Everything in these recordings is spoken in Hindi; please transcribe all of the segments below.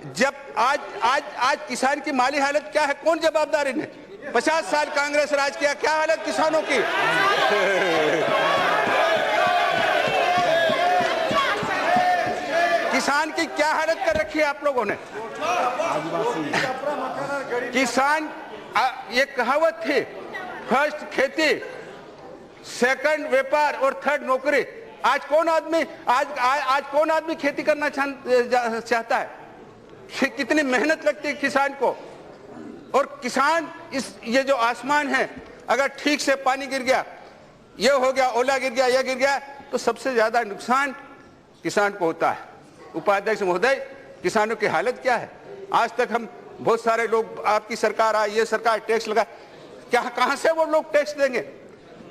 जब आज आज आज किसान की माली हालत क्या है, कौन जवाबदार है? 50 साल कांग्रेस राज किया, क्या हालत किसानों की? किसान की क्या हालत कर रखी है आप लोगों ने? किसान, ये कहावत थी, फर्स्ट खेती, सेकंड व्यापार और थर्ड नौकरी। आज कौन आदमी खेती करना चाहता है? कितनी मेहनत लगती है किसान को। और किसान, ये जो आसमान है, अगर ठीक से पानी गिर गया, ये हो गया, ओला गिर गया, यह गिर गया, तो सबसे ज्यादा नुकसान किसान को होता है। उपाध्यक्ष महोदय, किसानों की हालत क्या है? आज तक हम बहुत सारे लोग, आपकी सरकार आई, ये सरकार टैक्स लगा, क्या कहां से वो लोग टैक्स देंगे?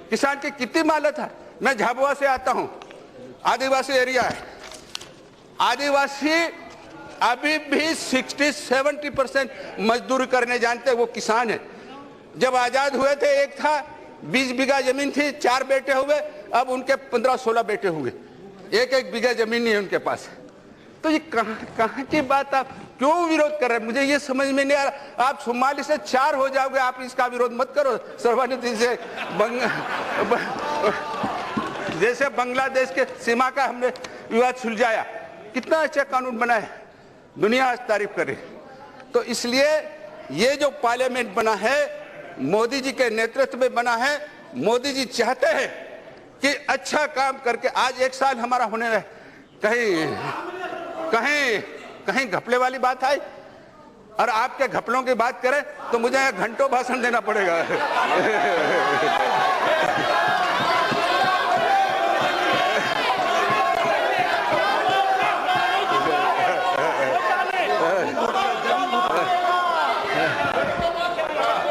किसान की कितनी मालत है। मैं झाबुआ से आता हूं, आदिवासी एरिया है। आदिवासी अभी भी 60-70% मजदूरी करने जानते हैं, वो किसान है। जब आजाद हुए थे, एक था 20 बीघा जमीन थी, 4 बेटे हुए, अब उनके 15-16 बेटे होंगे, एक बीघा जमीन नहीं है उनके पास। तो ये कहां की बात? आप क्यों विरोध कर रहे हैं? मुझे ये समझ में नहीं आ रहा। आप सोमाली से 4 हो जाओगे, आप इसका विरोध मत करो। सर्वानुमति से जैसे बांग्लादेश के सीमा का हमने विवाद सुलझाया, कितना अच्छा कानून बना है, दुनिया आज तारीफ करे। तो इसलिए ये जो पार्लियामेंट बना है, मोदी जी के नेतृत्व में बना है। मोदी जी चाहते हैं कि अच्छा काम करके, आज 1 साल हमारा होने रहे, कहीं घपले वाली बात आई, और आपके घपलों की बात करें तो मुझे घंटों भाषण देना पड़ेगा।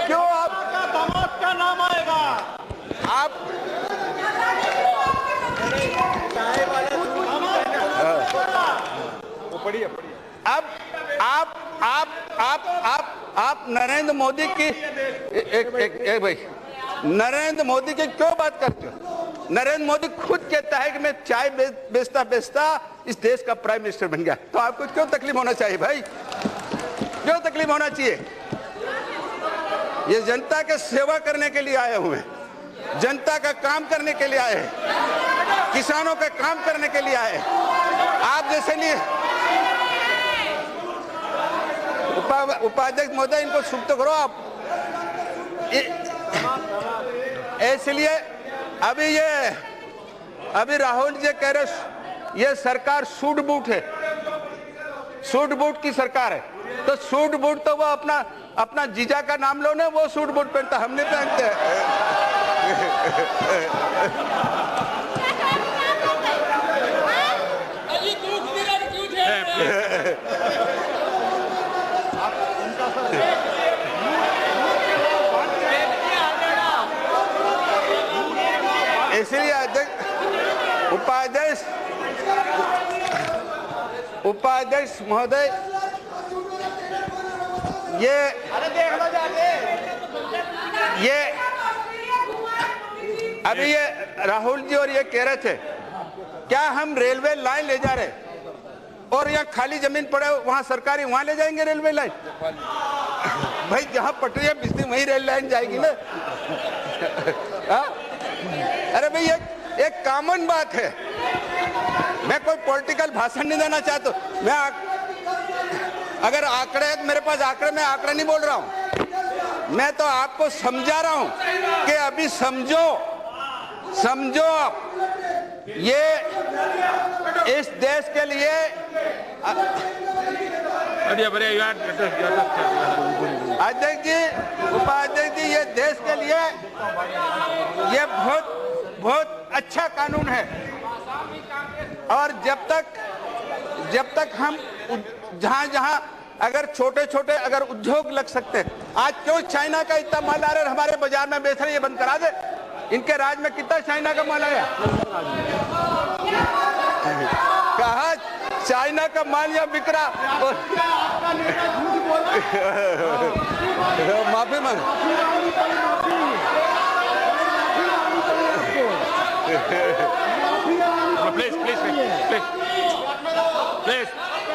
क्यों आपका दामाद का नाम आएगा? आप आप नरेंद्र मोदी की भाई, नरेंद्र मोदी की क्यों बात करते हो? नरेंद्र मोदी खुद कहता है कि मैं चाय बेचता इस देश का प्राइम मिनिस्टर बन गया। तो आपको क्यों तकलीफ होना चाहिए भाई? क्यों तकलीफ होना चाहिए? ये जनता के सेवा करने के लिए आए हुए हैं, जनता का काम करने के लिए आए हैं, किसानों का काम करने के लिए आए हैं। आप जैसे लिए उपाध्यक्ष महोदय, इनको सुख तो करो आप। इसलिए अभी राहुल जी कह रहे ये सरकार सूट बूट है, सूट बूट की सरकार है। तो सूट बूट तो वो अपना जीजा का नाम लो ना, वो सूट बूट पहनता, हम नहीं पहनते। इसलिए उपाध्यक्ष महोदय, अभी ये राहुल जी और ये कह रहे थे, क्या हम रेलवे लाइन ले जा रहे और यहाँ खाली जमीन पड़े वहां सरकारी, वहां ले जाएंगे रेलवे लाइन? भाई जहां पटरियां बिजली वहीं रेल लाइन जाएगी ना। अरे भाई एक कॉमन बात है। मैं कोई पॉलिटिकल भाषण नहीं देना चाहता। मैं अगर आंकड़े, मेरे पास आंकड़े, मैं आंकड़े नहीं बोल रहा हूं, मैं तो आपको समझा रहा हूं कि अभी समझो आप, ये इस देश के लिए अध्यक्ष जी, उपाध्यक्ष जी, ये देश के लिए ये बहुत अच्छा कानून है। और जब तक हम जहां अगर छोटे अगर उद्योग लग सकते हैं, आज क्यों चाइना का इतना माल आ रहा है हमारे बाजार में बेच रहे, ये बंद करा दे। इनके राज में कितना चाइना का माल आया? कहा चाइना का माल यहाँ बिक रहा। माफी मांग। Please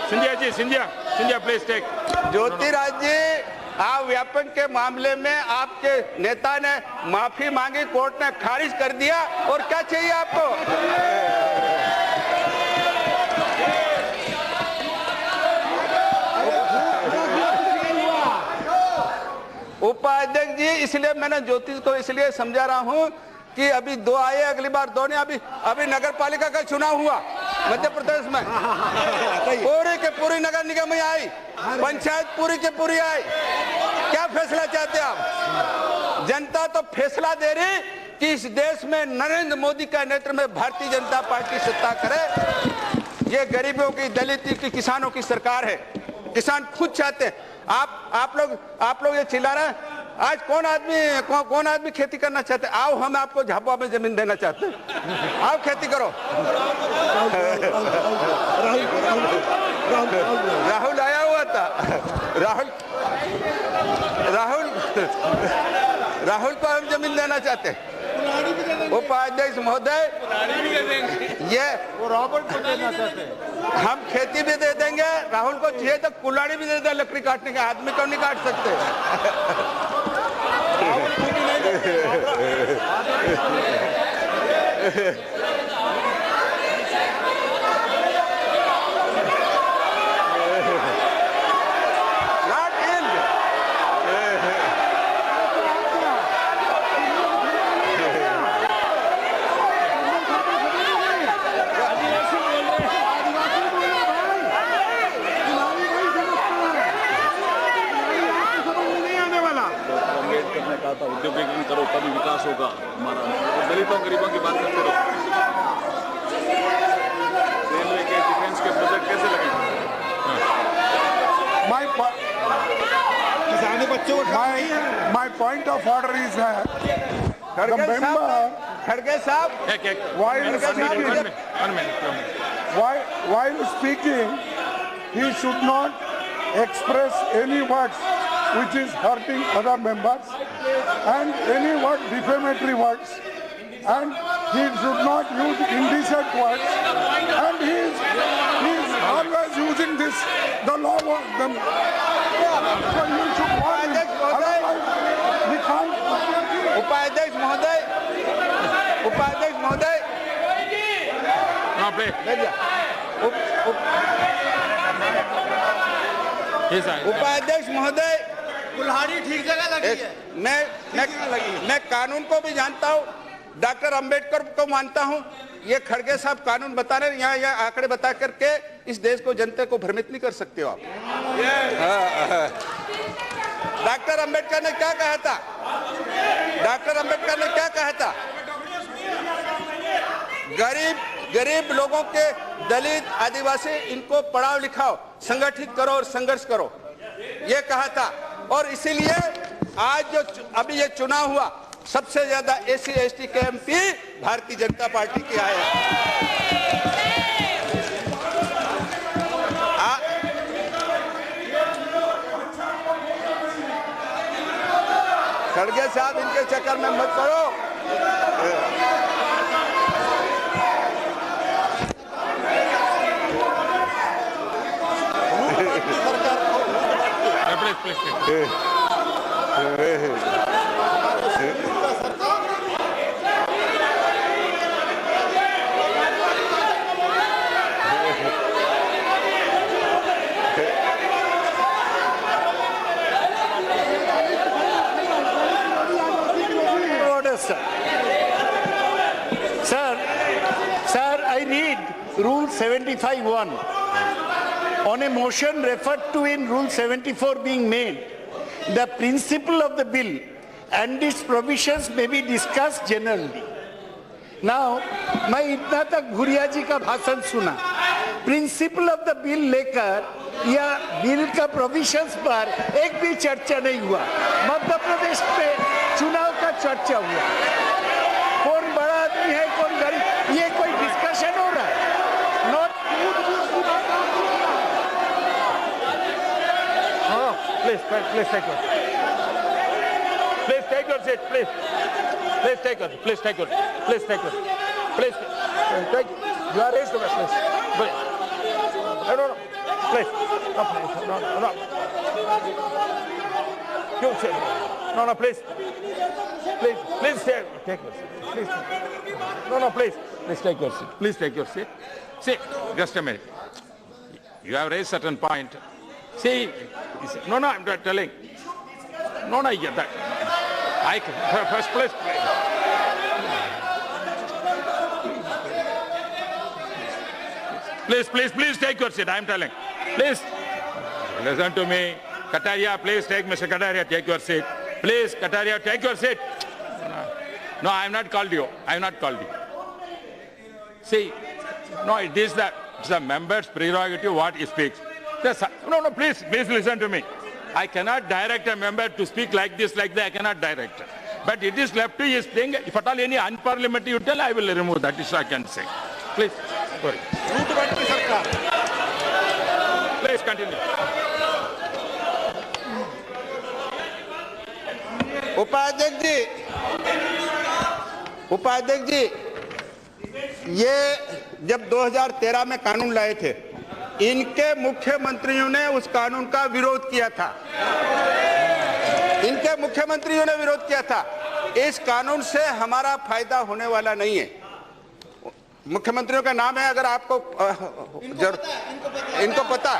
Scindia ji, Scindia please take. Jyotiraj ji, आप व्यापक के मामले में आपके नेता ने माफी मांगी, कोर्ट ने खारिज कर दिया, और क्या चाहिए आपको? उपाध्यक्ष जी, इसलिए मैंने ज्योतिष को इसलिए समझा रहा हूं कि अभी 2 आए, अगली बार 2 नहीं। अभी नगर पालिका का चुनाव हुआ मध्य प्रदेश में, पूरी के पूरी नगर निगम में आई, पंचायत पूरी के पूरी आई। क्या फैसला चाहते आप? जनता तो फैसला दे रही कि इस देश में नरेंद्र मोदी का नेतृत्व में भारतीय जनता पार्टी सत्ता करे। ये गरीबों की, दलितों की, किसानों की सरकार है। किसान खुद चाहते हैं। आप लोग ये चिल्ला रहे हैं। आज कौन आदमी खेती करना चाहते? आओ, हम आपको झाबुआ में जमीन देना चाहते हैं, आओ खेती करो। राहुल आया हुआ था। राहुल को हम जमीन देना चाहते हैं। उपाध्यक्ष महोदय, ये रॉबर्ट को देना चाहते हैं। हम खेती भी दे देंगे, राहुल को चाहिए तो कुल्हाड़ी भी दे दें लकड़ी काटने के। आदमी को नहीं काट सकते। उद्योगीकरण करो तभी विकास होगा हमारा। दलितों गरीबों की बात करते रहो। रेलवे के, डिफेंस के प्रोजेक्ट कैसे लगेंगे? My point of order is that the member, खड़गे साहब, while speaking, he should not express any words which is hurting other members and any word defamatory words, and he should not use indecent words, and he is always using this, the law of them. So you should warn him. Otherwise we can't. उपाध्यक्ष महोदय, उपाध्यक्ष महोदय, कुल्हाड़ी ठीक जगह लगी है। मैं कानून को भी जानता हूँ, डॉक्टर अंबेडकर को मानता हूँ। ये खड़गे साहब कानून बता रहे, यहाँ आंकड़े बता करके इस देश को, जनता को भ्रमित नहीं कर सकते हो आप। डॉक्टर अंबेडकर ने क्या कहा था? गरीब लोगों के, दलित, आदिवासी, इनको पढ़ाओ लिखाओ, संगठित करो और संघर्ष करो, ये कहा था। और इसीलिए आज जो अभी ये चुनाव हुआ, सबसे ज्यादा एससी एसटी के एमपी भारतीय जनता पार्टी के आए हैं। खड़गे साहब, इनके चक्कर में मत पड़ो। Sir, I read Rule 75(1). On a motion referred to in Rule 74 being made, the principle of the bill and its provisions may be discussed generally. Now, मैं इतना तक भूरिया जी का भाषण सुना, प्रिंसिपल ऑफ द बिल लेकर या बिल का प्रोविजंस पर एक भी चर्चा नहीं हुआ। मध्य प्रदेश में चुनाव का चर्चा हुआ, कौन बड़ा आदमी है कौन गरीब, ये कोई डिस्कशन हो रहा है। Not Please take your seat, please. Please take your seat. You are raised to us, please. No. please. No. You sit. No, please. Please take your seat. Please. No, please. Please take your seat. Please take your seat. See, just a minute. You have raised certain point. See, no, I'm not telling. No, I get that. First place. Please take your seat. I'm telling. Please. Listen to me. Kataria, please take Mr. Kataria, take your seat. Please, Kataria, take your seat. No, I have not called you. See, no, it is the member's prerogative what he speaks. No, please listen to me. I cannot direct a member to speak like this, like that. I cannot direct. But it is left to his thing. If at all any unparliamentary you tell, I will remove that. Is I can say. Please. Sorry. Please continue. उपाध्यक्ष जी, ये जब 2013 में कानून लाए थे, इनके मुख्यमंत्रियों ने उस कानून का विरोध किया था। इस कानून से हमारा फायदा होने वाला नहीं है। मुख्यमंत्रियों का नाम है, अगर आपको इनको पता,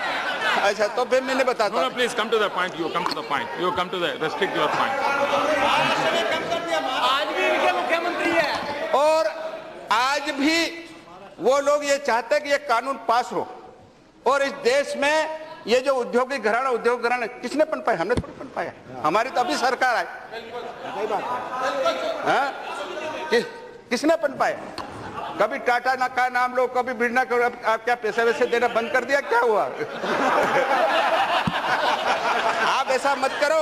अच्छा तो फिर मैंने बताता। No, please come to the point. You come to the point. You come to the restrict your point. आज भी इनके मुख्यमंत्री है और आज भी वो लोग ये चाहते हैं कि ये कानून पास हो और इस देश में ये जो उद्योग घराना किसने पनपाया? हमने थोड़ी पनपाया, हमारी तो अभी सरकार आई। सही बात है। किसने पनपाया? कभी टाटा का नाम लो, कभी बिरला करो। आप क्या पैसे वैसे देना बंद कर दिया? क्या हुआ? आप ऐसा मत करो।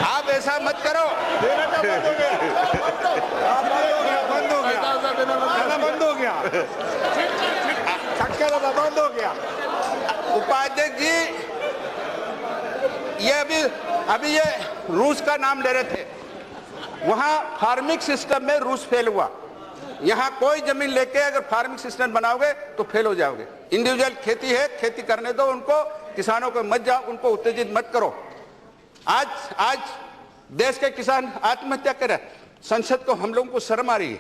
आप ऐसा मत करो। बंद हो गया। उपाध्यक्ष जी, ये अभी ये रूस का नाम ले रहे थे। वहां फार्मिंग सिस्टम में रूस फेल हुआ। यहां कोई जमीन लेके अगर फार्मिंग सिस्टम बनाओगे तो फेल हो जाओगे। इंडिविजुअल खेती है, खेती करने दो उनको, किसानों को मत जाओ, उनको उत्तेजित मत करो। आज देश के किसान आत्महत्या कर रहे हैं। संसद को हम लोगों को शर्म आ रही है।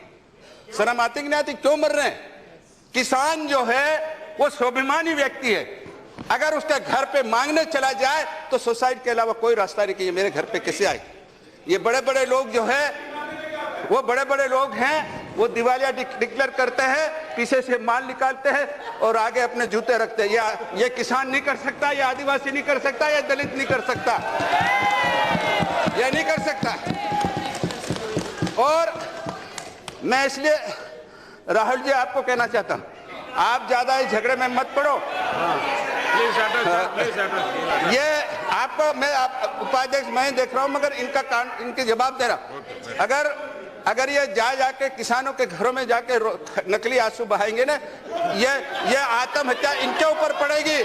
शर्म आती कि नहीं आती? क्यों मर रहे हैं? किसान जो है वो स्वाभिमानी व्यक्ति है। अगर उसके घर पे मांगने चला जाए तो सुसाइड के अलावा कोई रास्ता नहीं कि ये मेरे घर पे कैसे आए। ये बड़े बड़े लोग जो है वो बड़े लोग हैं, वो दिवालिया डिक्लेयर करते हैं, पीछे से माल निकालते हैं और आगे अपने जूते रखते हैं। ये किसान नहीं कर सकता, ये आदिवासी नहीं कर सकता, ये दलित नहीं कर सकता, ये नहीं कर सकता। और मैं इसलिए राहुल जी आपको कहना चाहता हूं, आप ज्यादा इस झगड़े में मत पड़ो। ये आपको मैं उपाध्यक्ष मैं देख रहा हूं, मगर इनके जवाब दे रहा। अगर ये जाके किसानों के घरों में जाके नकली आंसू बहाएंगे ना, ये आत्महत्या इनके ऊपर पड़ेगी,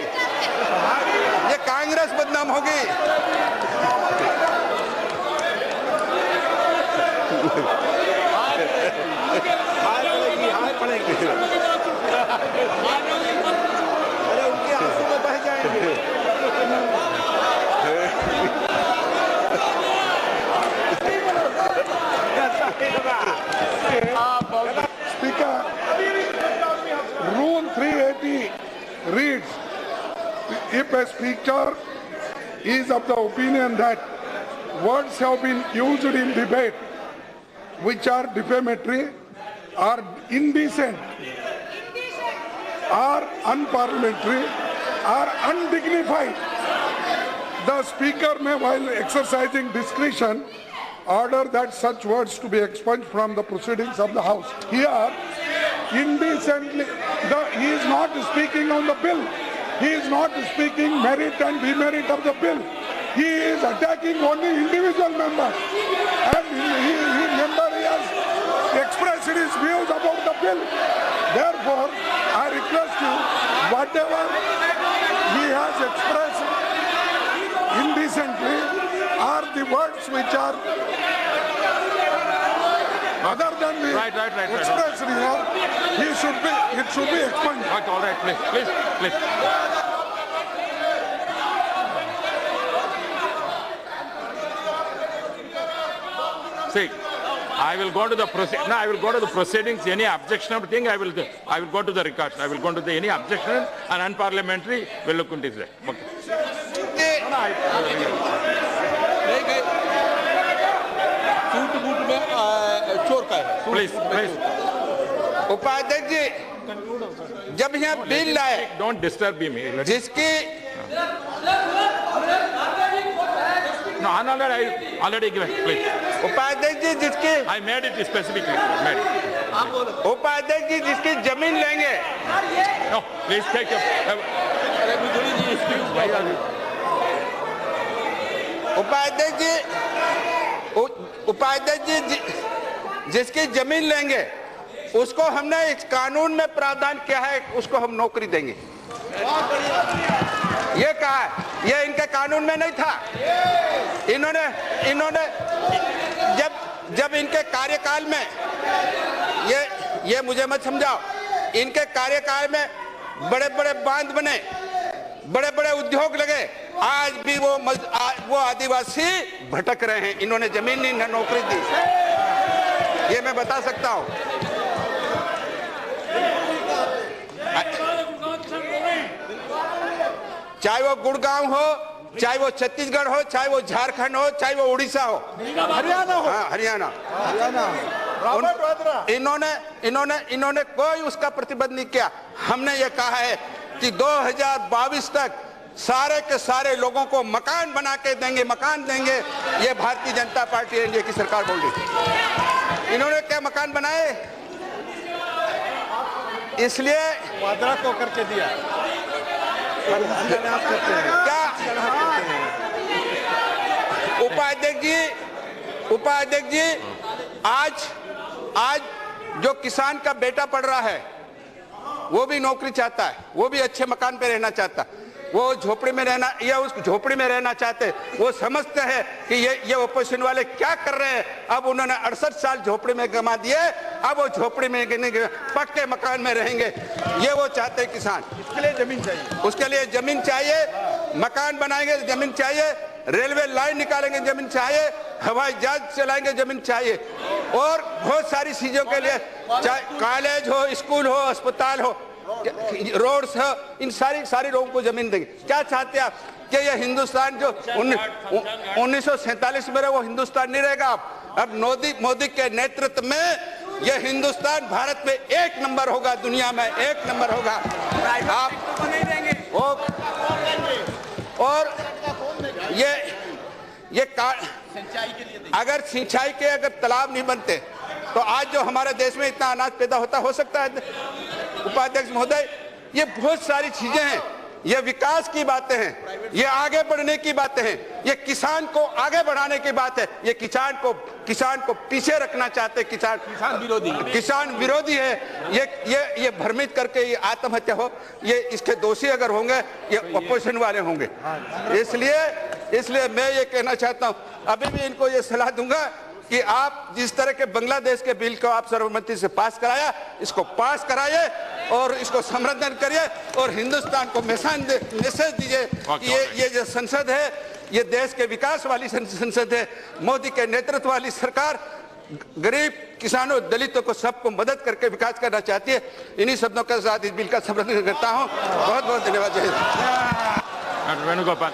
ये कांग्रेस बदनाम होगी। अरे उनके आंसू में बह जाएंगे। Speaker, Rule 380 reads, if a speaker is of the opinion that words have been used in debate which are defamatory, are indecent, are unparliamentary, are undignified, the speaker may, while exercising discretion, order that such words to be expunged from the proceedings of the House. Here, indecently, he is not speaking on the bill. He is not speaking merit and demerit of the bill. He is attacking only individual members. And he has expressed his views about the bill. Therefore, I request you, whatever he has expressed indecently are the words which are other than the Right. express reserve, it should be expunged. Okay, all right, please. See, I will go to the I will go to the proceedings. Any objectionable thing, I will go to the records. I will go to the any objection and unparliamentary. We'll look into it. Okay. Suit boot में चोर का है। Please. उपाध्यक्ष जी, जब यहाँ बिल लाए Don't disturb me. जिसकी No, already given. Please. उपाध्यक्ष जी जिसकी I made it specifically. Made it. उपाध्यक्ष जी जिसकी जमीन लेंगे, No, please take your. उपाध्यक्ष जी जिसकी जमीन लेंगे उसको हमने इस कानून में प्रावधान किया है, उसको हम नौकरी देंगे। ये कहा है, ये इनके कानून में नहीं था। इन्होंने जब इनके कार्यकाल में ये मुझे मत समझाओ, इनके कार्यकाल में बड़े बड़े बांध बने, बड़े बड़े उद्योग लगे, आज भी वो आदिवासी भटक रहे हैं। इन्होंने जमीन नहीं न नौकरी दी, ये मैं बता सकता हूं। चाहे वो गुड़गांव हो, चाहे वो छत्तीसगढ़ हो, चाहे वो झारखंड हो, चाहे वो उड़ीसा हो, हरियाणा हो, हरियाणा। इन्होंने कोई उसका प्रतिबंध नहीं किया। हमने ये कहा है कि 2022 तक सारे के सारे लोगों को मकान बना के देंगे, मकान देंगे। ये भारतीय जनता पार्टी एनडीए की सरकार बोल रही। इन्होंने क्या मकान बनाए? इसलिए वादा को करके दिया। क्या उपाध्यक्ष जी आज जो किसान का बेटा पढ़ रहा है वो भी नौकरी चाहता है, वो भी अच्छे मकान पे रहना चाहता है, वो झोपड़ी में रहना या उस झोपड़ी में रहना चाहते। वो समझते हैं कि ये ओपोजिशन वाले क्या कर रहे हैं। अब उन्होंने 68 साल झोपड़ी में गंवा दिए, अब वो झोपड़ी में पक्के मकान में रहेंगे। ये वो चाहते हैं किसान। इसके लिए जमीन चाहिए, उसके लिए जमीन चाहिए, मकान बनाएंगे जमीन चाहिए, रेलवे लाइन निकालेंगे जमीन चाहिए, हवाई जहाज चलाएंगे जमीन चाहिए, और बहुत सारी चीजों के लिए, चाहे कॉलेज हो, स्कूल हो, अस्पताल हो, रोड्स हो, इन सारी लोगों को जमीन देंगे। क्या चाहते हैं आप कि ये हिंदुस्तान जो 1947 में रहे वो हिंदुस्तान नहीं रहेगा। अब मोदी के नेतृत्व में ये हिंदुस्तान भारत में 1 नंबर होगा, दुनिया में 1 नंबर होगा। आप और ये अगर सिंचाई के अगर तालाब नहीं बनते तो आज जो हमारे देश में इतना अनाज पैदा हो सकता है। उपाध्यक्ष महोदय, ये बहुत सारी चीजें हैं, ये विकास की बातें हैं, ये आगे बढ़ने की बातें हैं, ये किसान को आगे बढ़ाने की बात है। ये किसान को पीछे रखना चाहते, किसान विरोधी है। ये भ्रमित करके ये आत्महत्या हो, ये इसके दोषी अगर होंगे ये अपोजिशन वाले होंगे। इसलिए मैं ये कहना चाहता हूं, अभी भी इनको ये सलाह दूंगा कि आप जिस तरह के बांग्लादेश के बिल को आप सर्वसम्मति से पास कराया, इसको पास कराइए और इसको समर्थन करिए और हिंदुस्तान को मैसेज दीजिए कि ये जो संसद है ये देश के विकास वाली संसद है। मोदी के नेतृत्व वाली सरकार गरीब किसानों, दलितों को सबको मदद करके विकास करना चाहती है। इन्हीं शब्दों के साथ इस बिल का समर्थन करता हूँ। बहुत बहुत धन्यवाद। Venugopal.